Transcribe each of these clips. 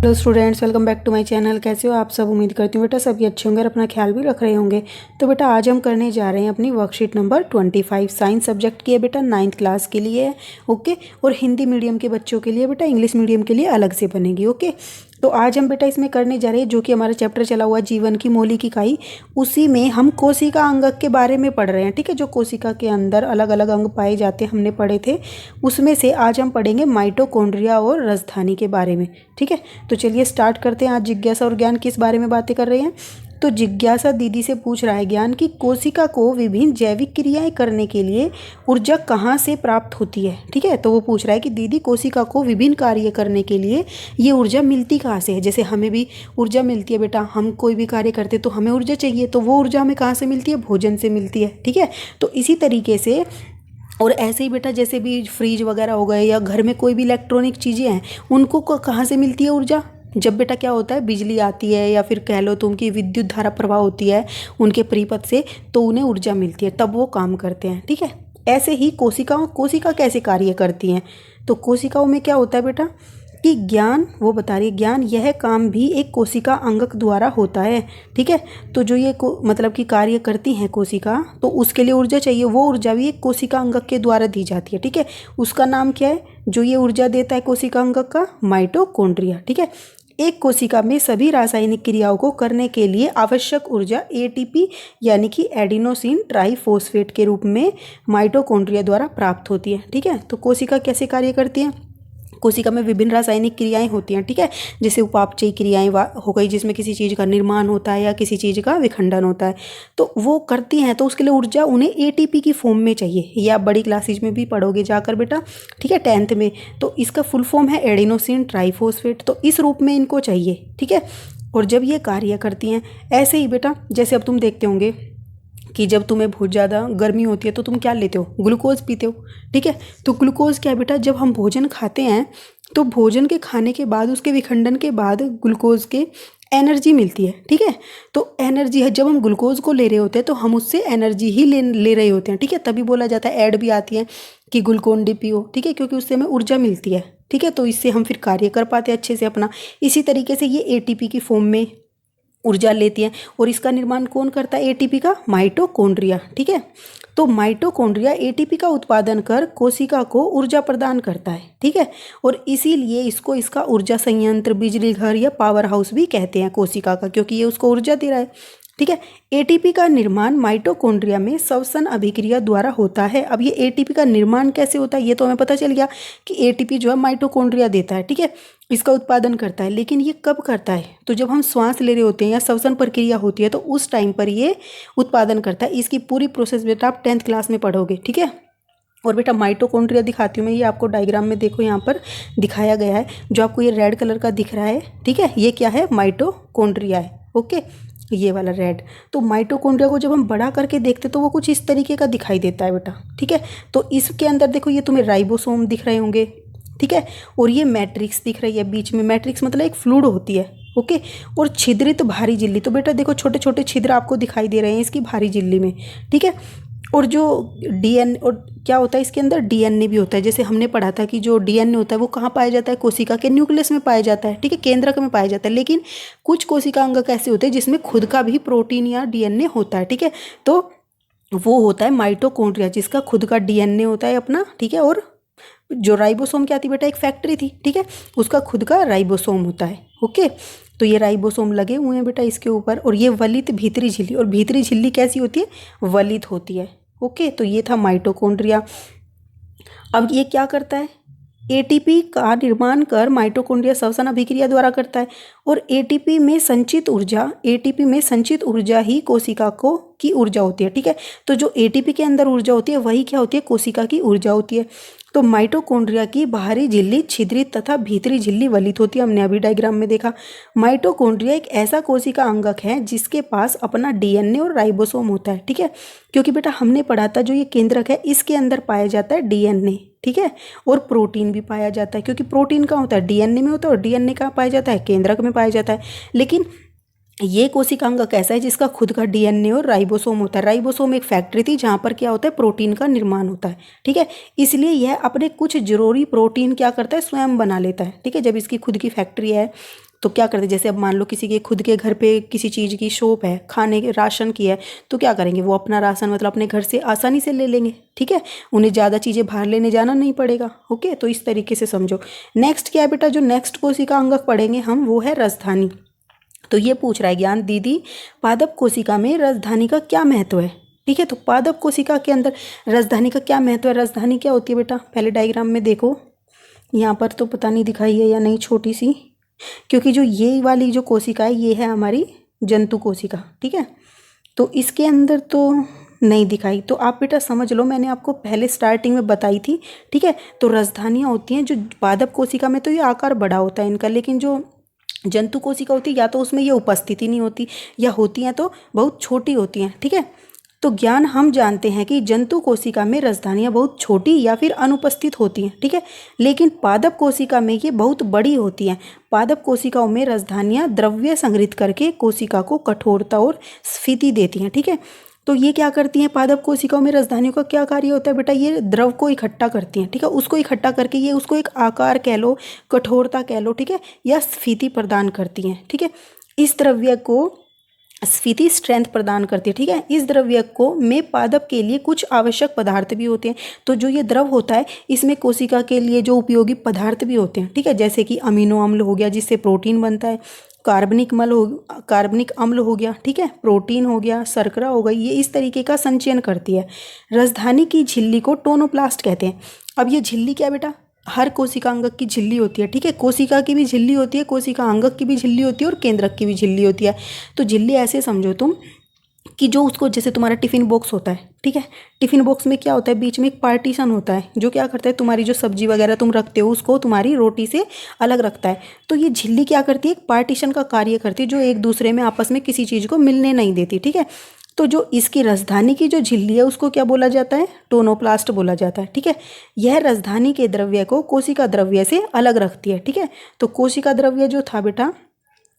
Hello students, welcome back to my channel. कैसे हो आप सब? उम्मीद करती हूँ बेटा सभी अच्छे होंगे और अपना ख्याल भी रख रहे होंगे। तो बेटा आज हम करने जा रहे हैं अपनी वर्कशीट नंबर 25। साइंस सब्जेक्ट की है बेटा, 9th क्लास के लिए है। ओके, और हिंदी मीडियम के बच्चों के लिए बेटा इंग्लिश मीडियम के लिए अलग से बनेगी। ओके, तो आज हम बेटा इसमें करने जा रहे हैं जो कि हमारा चैप्टर चला हुआ है जीवन की मौलिक इकाई, उसी में हम कोशिका अंगक के बारे में पढ़ रहे हैं। ठीक है, जो कोशिका के अंदर अलग अलग अंग पाए जाते हैं हमने पढ़े थे, उसमें से आज हम पढ़ेंगे माइटोकॉन्ड्रिया और राजधानी के बारे में। ठीक है, तो चलिए स्टार्ट करते हैं। आज जिज्ञासा और ज्ञान किस बारे में बातें कर रहे हैं? तो जिज्ञासा दीदी से पूछ रहा है ज्ञान की कोशिका को विभिन्न जैविक क्रियाएं करने के लिए ऊर्जा कहाँ से प्राप्त होती है। ठीक है, तो वो पूछ रहा है कि दीदी कोशिका को विभिन्न कार्य करने के लिए ये ऊर्जा मिलती कहाँ से है। जैसे हमें भी ऊर्जा मिलती है बेटा, हम कोई भी कार्य करते तो हमें ऊर्जा चाहिए, तो वो ऊर्जा हमें कहाँ से मिलती है? भोजन से मिलती है। ठीक है, तो इसी तरीके से और ऐसे ही बेटा जैसे भी फ्रिज वगैरह हो गए या घर में कोई भी इलेक्ट्रॉनिक चीज़ें हैं, उनको कहाँ से मिलती है ऊर्जा? जब बेटा क्या होता है, बिजली आती है या फिर कह लो तुम कि विद्युत धारा प्रवाह होती है उनके परिपथ से, तो उन्हें ऊर्जा मिलती है, तब वो काम करते हैं। ठीक है, ऐसे ही कोशिका कैसे कार्य करती हैं? तो कोशिकाओं में क्या होता है बेटा कि ज्ञान, वो बता रही है ज्ञान यह काम भी एक कोशिका अंगक द्वारा होता है। ठीक है, तो जो ये मतलब कि कार्य करती हैं कोशिका, तो उसके लिए ऊर्जा चाहिए, वो ऊर्जा भी एक कोशिका अंगक के द्वारा दी जाती है। ठीक है, उसका नाम क्या है जो ये ऊर्जा देता है कोशिका अंगक का? माइटोकॉन्ड्रिया। ठीक है, एक कोशिका में सभी रासायनिक क्रियाओं को करने के लिए आवश्यक ऊर्जा एटीपी यानी कि एडिनोसिन ट्राइफॉस्फेट के रूप में माइटोकॉन्ड्रिया द्वारा प्राप्त होती है। ठीक है, तो कोशिका कैसे कार्य करती है? कोशिका में विभिन्न रासायनिक क्रियाएं होती हैं। ठीक है, जैसे उपापचयी क्रियाएं हो गई जिसमें किसी चीज़ का निर्माण होता है या किसी चीज़ का विखंडन होता है, तो वो करती हैं, तो उसके लिए ऊर्जा उन्हें एटीपी की फॉर्म में चाहिए। ये आप बड़ी क्लासेज में भी पढ़ोगे जाकर बेटा, ठीक है, 10th में। तो इसका फुल फॉर्म है एडिनोसिन ट्राइफॉस्फेट, तो इस रूप में इनको चाहिए। ठीक है, और जब ये कार्य करती हैं ऐसे ही बेटा, जैसे अब तुम देखते होंगे कि जब तुम्हें बहुत ज़्यादा गर्मी होती है तो तुम क्या लेते हो? ग्लूकोज पीते हो। ठीक है, तो ग्लूकोज क्या है बेटा, जब हम भोजन खाते हैं तो भोजन के खाने के बाद, उसके विखंडन के बाद ग्लूकोज के एनर्जी मिलती है। ठीक है, तो एनर्जी है, जब हम ग्लूकोज को ले रहे होते हैं तो हम उससे एनर्जी ही ले रहे होते हैं। ठीक है, तभी बोला जाता है, ऐड भी आती है कि ग्लूकोन डी पियो। ठीक है, क्योंकि उससे हमें ऊर्जा मिलती है। ठीक है, तो इससे हम फिर कार्य कर पाते हैं अच्छे से अपना। इसी तरीके से ये एटीपी की फॉर्म में ऊर्जा लेती हैं, और इसका निर्माण कौन करता है एटीपी का? माइटोकॉन्ड्रिया। ठीक है, तो माइटोकॉन्ड्रिया एटीपी का उत्पादन कर कोशिका को ऊर्जा प्रदान करता है। ठीक है, और इसीलिए इसको इसका ऊर्जा संयंत्र, बिजली घर या पावर हाउस भी कहते हैं कोशिका का, क्योंकि ये उसको ऊर्जा दे रहा है। ठीक है, एटीपी का निर्माण माइटोकॉन्ड्रिया में श्वसन अभिक्रिया द्वारा होता है। अब ये एटीपी का निर्माण कैसे होता है ये तो हमें पता चल गया कि एटीपी जो है माइटोकॉन्ड्रिया देता है। ठीक है, इसका उत्पादन करता है, लेकिन ये कब करता है? तो जब हम श्वास ले रहे होते हैं या श्वसन प्रक्रिया होती है तो उस टाइम पर ये उत्पादन करता है। इसकी पूरी प्रोसेस बेटा आप 10th क्लास में पढ़ोगे। ठीक है, और बेटा माइटोकॉन्ड्रिया दिखाती हूँ मैं, ये आपको डायग्राम में देखो यहाँ पर दिखाया गया है, जो आपको ये रेड कलर का दिख रहा है। ठीक है, ये क्या है? माइटोकॉन्ड्रिया है। ओके, ये वाला रेड। तो माइटोकॉन्ड्रिया को जब हम बड़ा करके देखते तो वो कुछ इस तरीके का दिखाई देता है बेटा। ठीक है, तो इसके अंदर देखो ये तुम्हें राइबोसोम दिख रहे होंगे। ठीक है, और ये मैट्रिक्स दिख रही है बीच में। मैट्रिक्स मतलब एक फ्लूइड होती है। ओके, और छिद्रित भारी झिल्ली, तो बेटा देखो छोटे छोटे छिद्र आपको दिखाई दे रहे हैं इसकी भारी झिल्ली में। ठीक है, और जो डीएनए, और क्या होता है इसके अंदर? डीएनए भी होता है। जैसे हमने पढ़ा था कि जो डीएनए होता है वो कहाँ पाया जाता है? कोशिका के न्यूक्लियस में पाया जाता है। ठीक है, केंद्रक में पाया जाता है। लेकिन कुछ कोशिका अंग ऐसे होते हैं जिसमें खुद का भी प्रोटीन या डीएनए होता है। ठीक है, तो वो होता है माइटोकॉन्ड्रिया, जिसका खुद का डीएनए होता है अपना। ठीक है, और जो राइबोसोम क्या थी बेटा? एक फैक्ट्री थी। ठीक है, उसका खुद का राइबोसोम होता है। ओके, तो ये राइबोसोम लगे हुए हैं बेटा इसके ऊपर, और ये वलित भीतरी झिल्ली, और भीतरी झिल्ली कैसी होती है? वलित होती है। ओके, तो ये था माइटोकॉन्ड्रिया। अब ये क्या करता है? एटीपी का निर्माण कर माइटोकॉन्ड्रिया श्वसन अभिक्रिया द्वारा करता है, और एटीपी में संचित ऊर्जा ही कोशिका को की ऊर्जा होती है। ठीक है, तो जो एटीपी के अंदर ऊर्जा होती है वही क्या होती है? कोशिका की ऊर्जा होती है। तो माइटोकॉन्ड्रिया की बाहरी झिल्ली छिद्रित तथा भीतरी झिल्ली वलित होती है, हमने अभी डायग्राम में देखा। माइटोकॉन्ड्रिया एक ऐसा कोशिका अंगक है जिसके पास अपना डीएनए और राइबोसोम होता है। ठीक है, क्योंकि बेटा हमने पढ़ा था जो ये केंद्रक है इसके अंदर पाया जाता है डीएनए। ठीक है, और प्रोटीन भी पाया जाता है, क्योंकि प्रोटीन कहाँ होता है? डीएनए में होता है, और डीएनए कहाँ पाया जाता है? केंद्रक में पाया जाता है। लेकिन ये कोशिका अंग कैसा है? जिसका खुद का डीएनए और राइबोसोम होता है। राइबोसोम एक फैक्ट्री थी जहाँ पर क्या होता है? प्रोटीन का निर्माण होता है। ठीक है, इसलिए यह अपने कुछ जरूरी प्रोटीन क्या करता है? स्वयं बना लेता है। ठीक है, जब इसकी खुद की फैक्ट्री है तो क्या करते हैं, जैसे अब मान लो किसी के खुद के घर पे किसी चीज़ की शॉप है, खाने के राशन की है, तो क्या करेंगे, वो अपना राशन मतलब अपने घर से आसानी से ले लेंगे। ठीक है, उन्हें ज़्यादा चीज़ें बाहर लेने जाना नहीं पड़ेगा। ओके, तो इस तरीके से समझो। नेक्स्ट क्या है बेटा, जो नेक्स्ट कोशिका अंगक पढ़ेंगे हम वो है रसधानी। तो ये पूछ रहा है ज्ञान दीदी, पादप कोशिका में रसधानी का क्या महत्व है। ठीक है, तो पादप कोशिका के अंदर रसधानी का क्या महत्व है। रसधानी क्या होती है बेटा, पहले डायग्राम में देखो, यहाँ पर तो पता नहीं दिखाई है या नहीं, छोटी सी, क्योंकि जो ये वाली जो कोशिका है ये है हमारी जंतु कोशिका। ठीक है, तो इसके अंदर तो नहीं दिखाई, तो आप बेटा समझ लो, मैंने आपको पहले स्टार्टिंग में बताई थी। ठीक है, तो रसधानियाँ होती हैं जो पादप कोशिका में, तो ये आकार बड़ा होता है इनका, लेकिन जो जंतु कोशिका होती है या तो उसमें ये उपस्थिति नहीं होती, या होती हैं तो बहुत छोटी होती हैं। ठीक है, तो ज्ञान हम जानते हैं कि जंतु कोशिका में रसधानियाँ बहुत छोटी या फिर अनुपस्थित होती हैं। ठीक है, लेकिन पादप कोशिका में ये बहुत बड़ी होती हैं। पादप कोशिकाओं में रसधानियाँ द्रव्य संग्रहित करके कोशिका को कठोरता और स्फीति देती हैं। ठीक है, तो ये क्या करती हैं, पादप कोशिकाओं में रसधानियों का क्या कार्य होता है बेटा, ये द्रव को इकट्ठा करती हैं। ठीक है, उसको इकट्ठा करके ये उसको एक आकार कह लो, कठोरता कह लो, ठीक है, या स्फीति प्रदान करती हैं। ठीक है, इस द्रव्य को स्फीति स्ट्रेंथ प्रदान करती है। ठीक है, इस द्रव्य को में पादप के लिए कुछ आवश्यक पदार्थ भी होते हैं। तो जो ये द्रव होता है इसमें कोशिका के लिए जो उपयोगी पदार्थ भी होते हैं। ठीक है, जैसे कि अमीनो अम्ल हो गया जिससे प्रोटीन बनता है, कार्बनिक अम्ल हो गया, ठीक है, प्रोटीन हो गया, शर्करा हो गई, ये इस तरीके का संचयन करती है। रसधानी की झिल्ली को टोनोप्लास्ट कहते हैं। अब ये झिल्ली क्या बेटा, हर कोशिका अंगक की झिल्ली होती है। ठीक है, कोशिका की भी झिल्ली होती है, कोशिका अंगक की भी झिल्ली होती है और केंद्रक की भी झिल्ली होती है। तो झिल्ली ऐसे समझो तुम कि जो उसको, जैसे तुम्हारा टिफ़िन बॉक्स होता है। ठीक है, टिफ़िन बॉक्स में क्या होता है, बीच में एक पार्टीशन होता है जो क्या करता है, तुम्हारी जो सब्जी वगैरह तुम रखते हो उसको तुम्हारी रोटी से अलग रखता है। तो ये झिल्ली क्या करती है, एक पार्टीशन का कार्य करती है जो एक दूसरे में आपस में किसी चीज़ को मिलने नहीं देती। ठीक है, तो जो इसकी रसधानी की जो झिल्ली है उसको क्या बोला जाता है, टोनोप्लास्ट बोला जाता है। ठीक है, यह रसधानी के द्रव्य को कोशिका द्रव्य से अलग रखती है। ठीक है, तो कोशिका द्रव्य जो था बेटा,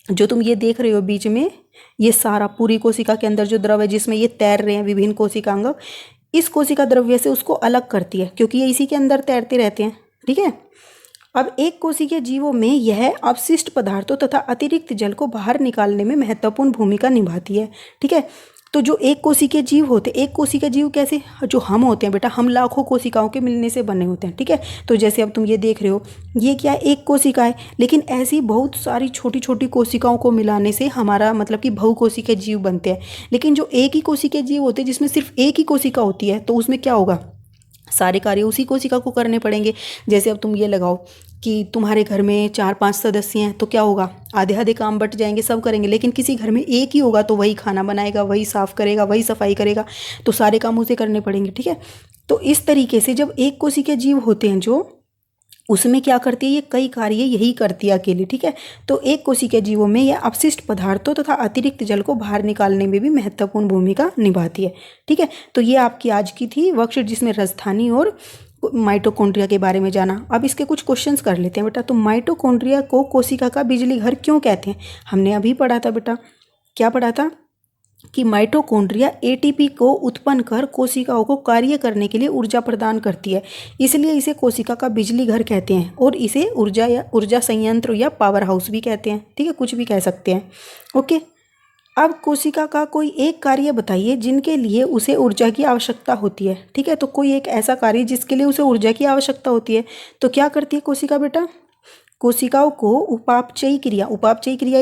जो तुम ये देख रहे हो बीच में, ये सारा पूरी कोशिका के अंदर जो द्रव है जिसमें ये तैर रहे हैं विभिन्न कोशिका अंग, इस कोशिका द्रव्य से उसको अलग करती है क्योंकि ये इसी के अंदर तैरते रहते हैं। ठीक है, अब एक कोशिकीय जीवों में यह अपशिष्ट पदार्थों तथा अतिरिक्त जल को बाहर निकालने में महत्वपूर्ण भूमिका निभाती है। ठीक है, तो जो एक कोशिकीय जीव होते हैं, एक कोशिकीय जीव कैसे, जो हम होते हैं बेटा, हम लाखों कोशिकाओं के मिलने से बने होते हैं। ठीक है, तो जैसे अब तुम ये देख रहे हो, ये क्या है, एक कोशिका है, लेकिन ऐसी बहुत सारी छोटी छोटी कोशिकाओं को मिलाने से हमारा मतलब कि बहुकोशिकीय जीव बनते हैं। लेकिन जो एक ही कोशिकीय जीव होते हैं जिसमें सिर्फ एक ही कोशिका होती है, तो उसमें क्या होगा, सारे कार्य उसी कोशिका को करने पड़ेंगे। जैसे अब तुम ये लगाओ कि तुम्हारे घर में 4-5 सदस्य हैं, तो क्या होगा, आधे आधे काम बट जाएंगे, सब करेंगे। लेकिन किसी घर में एक ही होगा तो वही खाना बनाएगा, वही साफ़ करेगा, वही सफाई करेगा, तो सारे काम उसे करने पड़ेंगे। ठीक है, तो इस तरीके से जब एक कोशिकीय जीव होते हैं जो, उसमें क्या करती है, ये कई कार्य यही करती है अकेली। ठीक है, तो एक कोशिकीय जीवों में यह अपशिष्ट पदार्थों तथा अतिरिक्त जल को बाहर निकालने में भी महत्वपूर्ण भूमिका निभाती है। ठीक है, तो ये आपकी आज की थी वर्कशीट जिसमें रसधानी और माइटोकॉन्ड्रिया के बारे में जाना। अब इसके कुछ क्वेश्चंस कर लेते हैं बेटा। तो माइटोकॉन्ड्रिया को कोशिका का बिजली घर क्यों कहते हैं, हमने अभी पढ़ा था बेटा, क्या पढ़ा था कि माइटोकॉन्ड्रिया एटीपी को उत्पन्न कर कोशिकाओं को कार्य करने के लिए ऊर्जा प्रदान करती है, इसलिए इसे कोशिका का बिजली घर कहते हैं। और इसे ऊर्जा संयंत्र या पावर हाउस भी कहते हैं। ठीक है, कुछ भी कह सकते हैं। ओके, अब कोशिका का कोई एक कार्य बताइए जिनके लिए उसे ऊर्जा की आवश्यकता होती है। ठीक है, तो कोई एक ऐसा कार्य जिसके लिए उसे ऊर्जा की आवश्यकता होती है, तो क्या करती है कोशिका बेटा, कोशिकाओं को उपापचयी क्रिया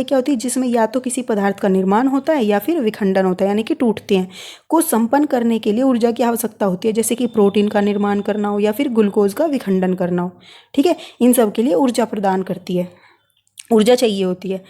क्या होती है, जिसमें या तो किसी पदार्थ का निर्माण होता है या फिर विखंडन होता है, यानी कि टूटते हैं, को संपन्न करने के लिए ऊर्जा की आवश्यकता होती है, जैसे कि प्रोटीन का निर्माण करना हो या फिर ग्लूकोज का विखंडन करना हो। ठीक है, इन सब के लिए ऊर्जा प्रदान करती है, ऊर्जा चाहिए होती है।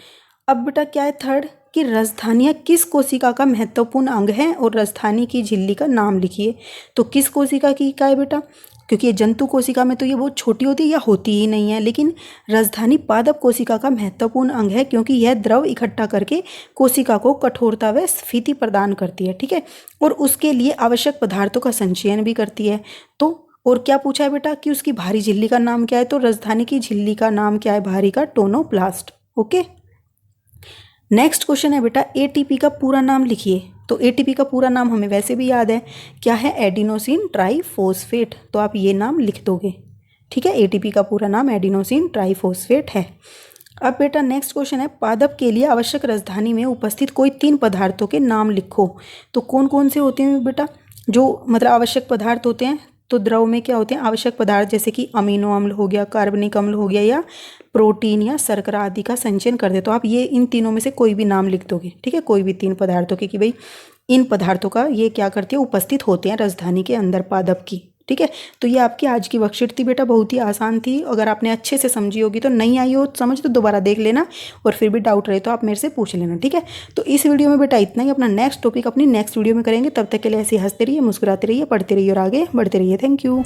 अब बेटा क्या है थर्ड, कि रसधानियाँ किस कोशिका का महत्वपूर्ण अंग है और रसधानी की झिल्ली का नाम लिखिए। तो किस कोशिका की का है बेटा, क्योंकि ये जंतु कोशिका में तो ये बहुत छोटी होती है या होती ही नहीं है, लेकिन रसधानी पादप कोशिका का महत्वपूर्ण अंग है क्योंकि यह द्रव इकट्ठा करके कोशिका को कठोरता व स्फीति प्रदान करती है। ठीक है, और उसके लिए आवश्यक पदार्थों का संचयन भी करती है। तो और क्या पूछा है बेटा कि उसकी भारी झिल्ली का नाम क्या है, तो रसधानी की झिल्ली का नाम क्या है भारी का, टोनोप्लास्ट। ओके, नेक्स्ट क्वेश्चन है बेटा, एटीपी का पूरा नाम लिखिए। तो एटीपी का पूरा नाम हमें वैसे भी याद है, क्या है, एडिनोसिन ट्राइफॉस्फेट, तो आप ये नाम लिख दोगे। ठीक है, एटीपी का पूरा नाम एडिनोसिन ट्राइफॉस्फेट है। अब बेटा नेक्स्ट क्वेश्चन है, पादप के लिए आवश्यक राजधानी में उपस्थित कोई 3 पदार्थों के नाम लिखो। तो कौन कौन से होते हैं बेटा, जो मतलब आवश्यक पदार्थ होते हैं। तो द्रव में क्या होते हैं आवश्यक पदार्थ, जैसे कि अमीनो अम्ल हो गया, कार्बनिक अम्ल हो गया, या प्रोटीन या शर्करा आदि का संचयन कर दे। तो आप ये इन तीनों में से कोई भी नाम लिख दोगे, ठीक है, कोई भी 3 पदार्थों के, कि भाई इन पदार्थों का ये क्या करती है, उपस्थित होते हैं राजधानी के अंदर पादप की। ठीक है, तो ये आपकी आज की वर्कशीट थी बेटा, बहुत ही आसान थी। अगर आपने अच्छे से समझी होगी, तो नहीं आई हो समझ तो दोबारा देख लेना, और फिर भी डाउट रहे तो आप मेरे से पूछ लेना। ठीक है, तो इस वीडियो में बेटा इतना ही। अपना नेक्स्ट टॉपिक अपनी नेक्स्ट वीडियो में करेंगे। तब तक के लिए ऐसे हंसते रहिए, मुस्कुराते रहिए, पढ़ते रहिए और आगे बढ़ते रहिए। Thank you.